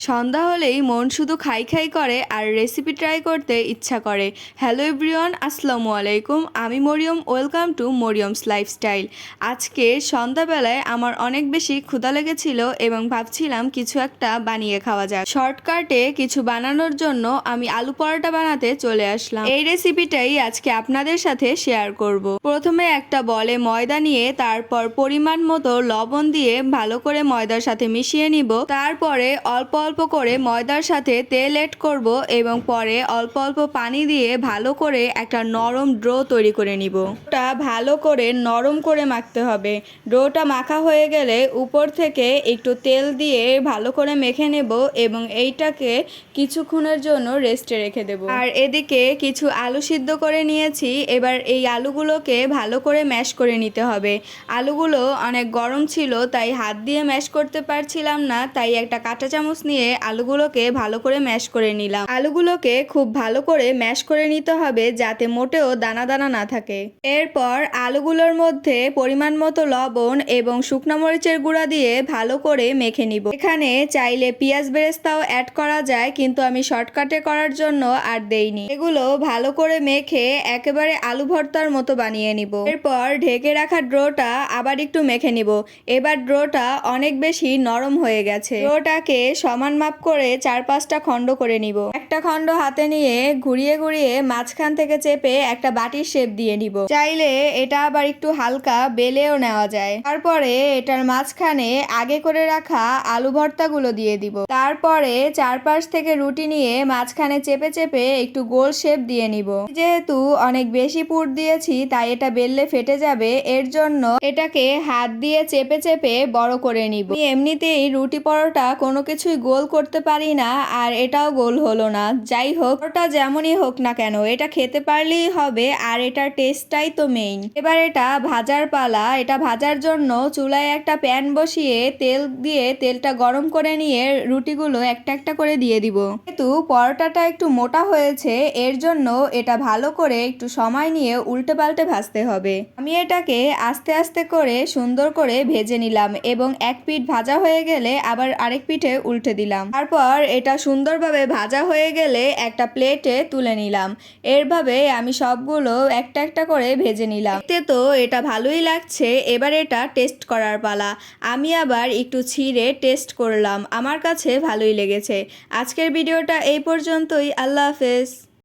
সন্ধ্যা হলেই মন শুধু খাই খাই করে আর রেসিপি ট্রাই করতে ইচ্ছা করে। হ্যালো এভরিওয়ান, আসসালামু আলাইকুম। আমি মরিয়ম, ওয়েলকাম টু মরিয়মস লাইফস্টাইল। আজকে সন্ধ্যাবেলায় আমার অনেক বেশি ক্ষুধা লেগেছিল এবং ভাবছিলাম কিছু একটা বানিয়ে খাওয়া যায়। শর্টকাটে কিছু বানানোর জন্য আমি আলু পরোটা বানাতে চলে আসলাম। এই রেসিপিটাই আজকে আপনাদের সাথে শেয়ার করব। প্রথমে একটা বলে ময়দা নিয়ে তারপর পরিমাণ মতো লবণ দিয়ে ভালো করে ময়দার সাথে মিশিয়ে নিব। তারপরে অল্প অল্প করে ময়দার সাথে তেল এড করব এবং পরে অল্প অল্প পানি দিয়ে ভালো করে একটা নরম ডো তৈরি করে নিব। ওটা ভালো করে নরম করে মাখতে হবে। ডোটা মাখা হয়ে গেলে উপর থেকে একটু তেল দিয়ে ভালো করে মেখে নেব এবং এইটাকে কিছুক্ষণের জন্য রেস্টে রেখে দেব। আর এদিকে কিছু আলু সিদ্ধ করে নিয়েছি। এবার এই আলুগুলোকে ভালো করে ম্যাশ করে নিতে হবে। আলুগুলো অনেক গরম ছিল তাই হাত দিয়ে ম্যাশ করতে পারছিলাম না, তাই একটা কাঁটা চামচ নিয়ে আলুগুলোকে ভালো করে ম্যাশ করে নিলাম। আলুগুলোকে খুব ভালো করে ম্যাশ করে নিতে হবে যাতে মোটেও দানা দানা না থাকে। এরপর আলুগুলোর মধ্যে পরিমাণ মতো লবণ এবং শুকনো মরিচের গুঁড়া দিয়ে ভালো করে মেখে নিব। এখানে চাইলে পেঁয়াজ বেরেস্তাও অ্যাড করা যায়, কিন্তু আমি শর্টকাটে করার জন্য আর দেইনি। এগুলো ভালো করে মেখে একেবারে আলু ভর্তার মতো বানিয়ে নিব। এরপর ঢেকে রাখা ডোটা আবার একটু মেখে নিব। এবার ডোটা অনেক বেশি নরম হয়ে গেছে। ডোটাকে সমান মাপ করে 4-5টা খণ্ড করে নিব। একটা খণ্ড হাতে নিয়ে ঘুরিয়ে ঘুরিয়ে মাঝখান থেকে চেপে একটা বাটির শেপ দিয়ে নিব। চাইলে এটা আবার একটু হালকা বেলেও নেওয়া যায়। তারপরে এটার মাঝখানে আগে করে রাখা আলু ভর্তাগুলো দিয়ে দিব। তারপরে চারপাশ থেকে রুটি নিয়ে মাঝখানে চেপে চেপে একটু গোল শেপ দিয়ে নিব। যেহেতু অনেক বেশি পুর দিয়েছি তাই এটা বেললে ফেটে যাবে, এর জন্য এটাকে হাত দিয়ে চেপে চেপে বড় করে নিব। এমনিতেই রুটি পরোটা কোনো কিছুই গোল করতে পারি না, আর এটাও গোল হলো না। যাই হোক, ওটা যেমনই হোক না কেন এটা খেতে পারলেই হবে, আর এটার টেস্টটাই তো মেইন। এবার এটা ভাজার পালা। এটা ভাজার জন্য চুলায় একটা প্যান বসিয়ে তেল দিয়ে তেলটা গরম করে নিয়ে রুটিগুলো একটা একটা করে দিয়ে দিব। যেহেতু পরোটাটা একটু মোটা হয়েছে এর জন্য এটা ভালো করে একটু সময় নিয়ে উল্টে পাল্টে ভাজতে হবে। আমি এটাকে আস্তে আস্তে করে সুন্দর করে ভেজে নিলাম এবং এক পিঠ ভাজা হয়ে গেলে আবার আরেক পিঠে উল্টে দিলাম। তারপর এটা সুন্দরভাবে ভাজা হয়ে গেলে একটা প্লেটে তুলে নিলাম। এরভাবে আমি সবগুলো একটা একটা করে ভেজে নিলাম। দেখতে তো এটা ভালোই লাগছে। এবার এটা টেস্ট করার পালা। আমি আবার একটু ছিঁড়ে টেস্ট করলাম, আমার কাছে ভালোই লেগেছে। আজকের ভিডিওটা এই পর্যন্তই। আল্লাহ হাফেজ।